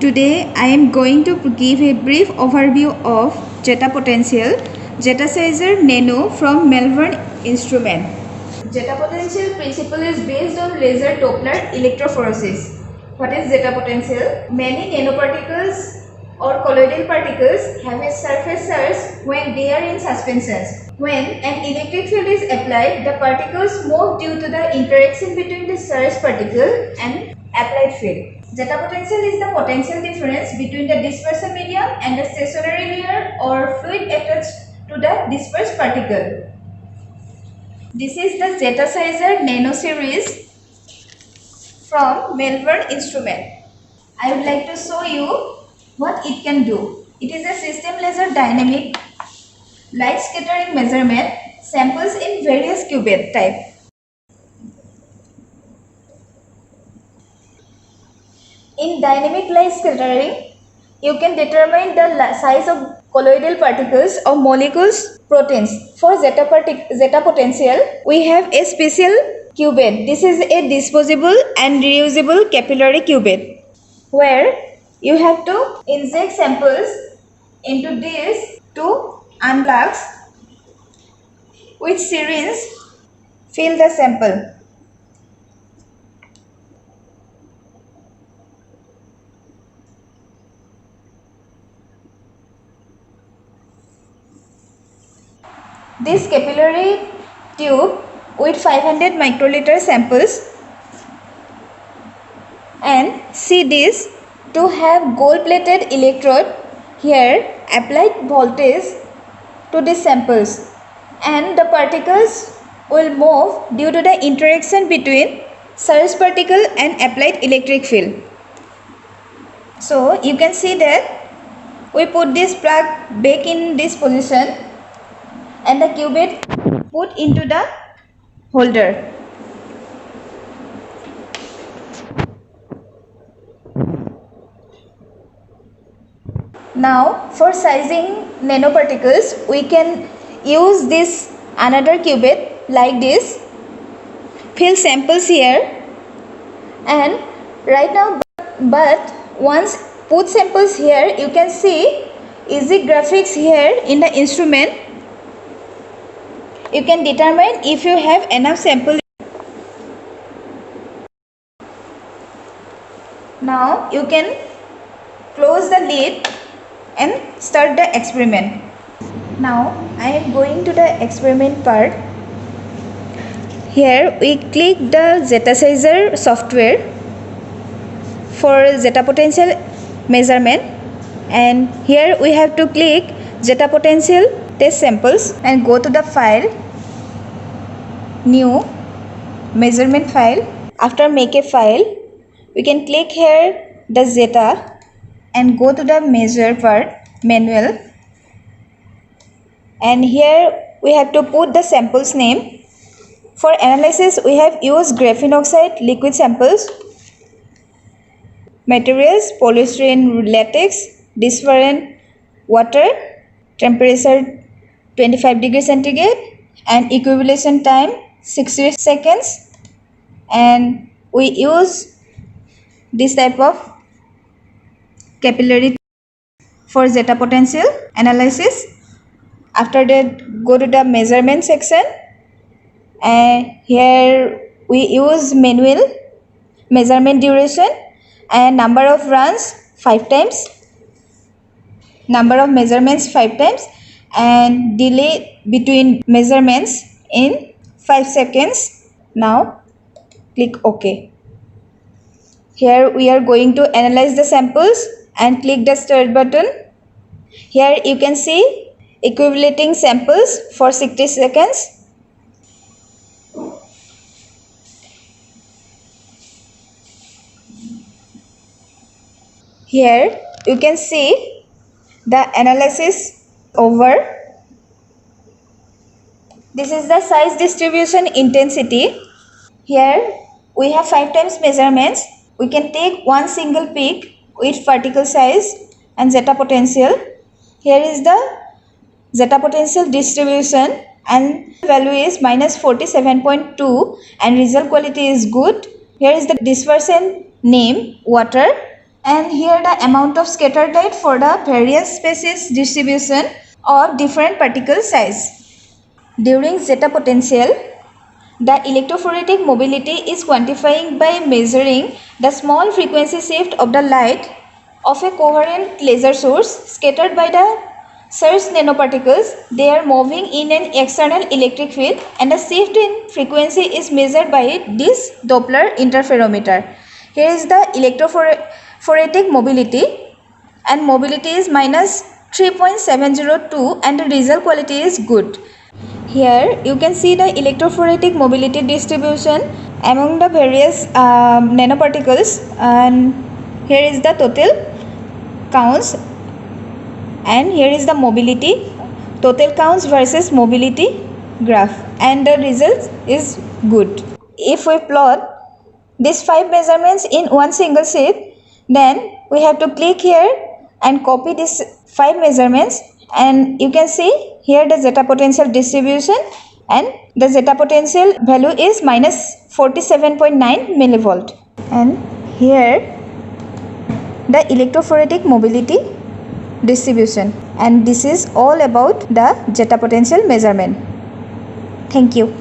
Today I am going to give a brief overview of Zeta Potential Zetasizer Nano from Malvern Instrument. Zeta Potential principle is based on laser Doppler electrophoresis. What is Zeta Potential? Many nanoparticles or colloidal particles have a surface charge when they are in suspensions. When an electric field is applied, the particles move due to the interaction between the charged particle and applied field. Zeta potential is the potential difference between the dispersal medium and the stationary layer or fluid attached to the dispersed particle. This is the Zetasizer Nano series from Malvern Instrument. I would like to show you what it can do. It is a system laser dynamic light scattering measurement samples in various cubed type. In dynamic light scattering, you can determine the size of colloidal particles or molecules, proteins. For zeta potential, we have a special cubed. This is a disposable and reusable capillary cubed where you have to inject samples into this to unplug with syringe, fill the sample. This capillary tube with 500 microliter samples and see this to have gold plated electrode here applied voltage to these samples and the particles will move due to the interaction between surface particle and applied electric field. So you can see that we put this plug back in this position and the cubed put into the holder. Now for sizing nanoparticles we can use this another cubed like this, fill samples here and right now but once put samples here you can see easy graphics here in the instrument. You can determine if you have enough sample. Now you can close the lid and start the experiment. Now I am going to the experiment part. Here we click the Zetasizer software for zeta potential measurement and here we have to click zeta potential test samples and go to the file, new measurement file. After make a file we can click here the zeta and go to the measure part, manual, and here we have to put the samples name. For analysis we have used graphene oxide liquid samples, materials polystyrene latex, dispersion water, temperature 25 degrees centigrade and equilibration time 60 seconds, and we use this type of capillary for zeta potential analysis. After that go to the measurement section and here we use manual measurement duration and number of runs 5 times, number of measurements 5 times and delay between measurements in 5 seconds. Now click OK. Here we are going to analyze the samples and click the start button. Here you can see equivalating samples for 60 seconds. Here you can see the analysis over. This is the size distribution intensity. Here we have 5 times measurements. We can take one single peak with particle size and zeta potential. Here is the zeta potential distribution and value is minus 47.2 and result quality is good. Here is the dispersion name water And here the amount of scattered light for the various species distribution of different particle size. During zeta potential, the electrophoretic mobility is quantifying by measuring the small frequency shift of the light of a coherent laser source scattered by the surge nanoparticles. They are moving in an external electric field, and the shift in frequency is measured by this Doppler interferometer. Here is the electrophoretic mobility, and mobility is minus 3.702 and the result quality is good. Here you can see the electrophoretic mobility distribution among the various nanoparticles, and here is the total counts, and here is the mobility, total counts versus mobility graph, and the result is good. If we plot these 5 measurements in one single sheet, then we have to click here and copy these 5 measurements, and you can see here the zeta potential distribution, and the zeta potential value is minus 47.9 millivolt, and here the electrophoretic mobility distribution, and this is all about the zeta potential measurement. Thank you.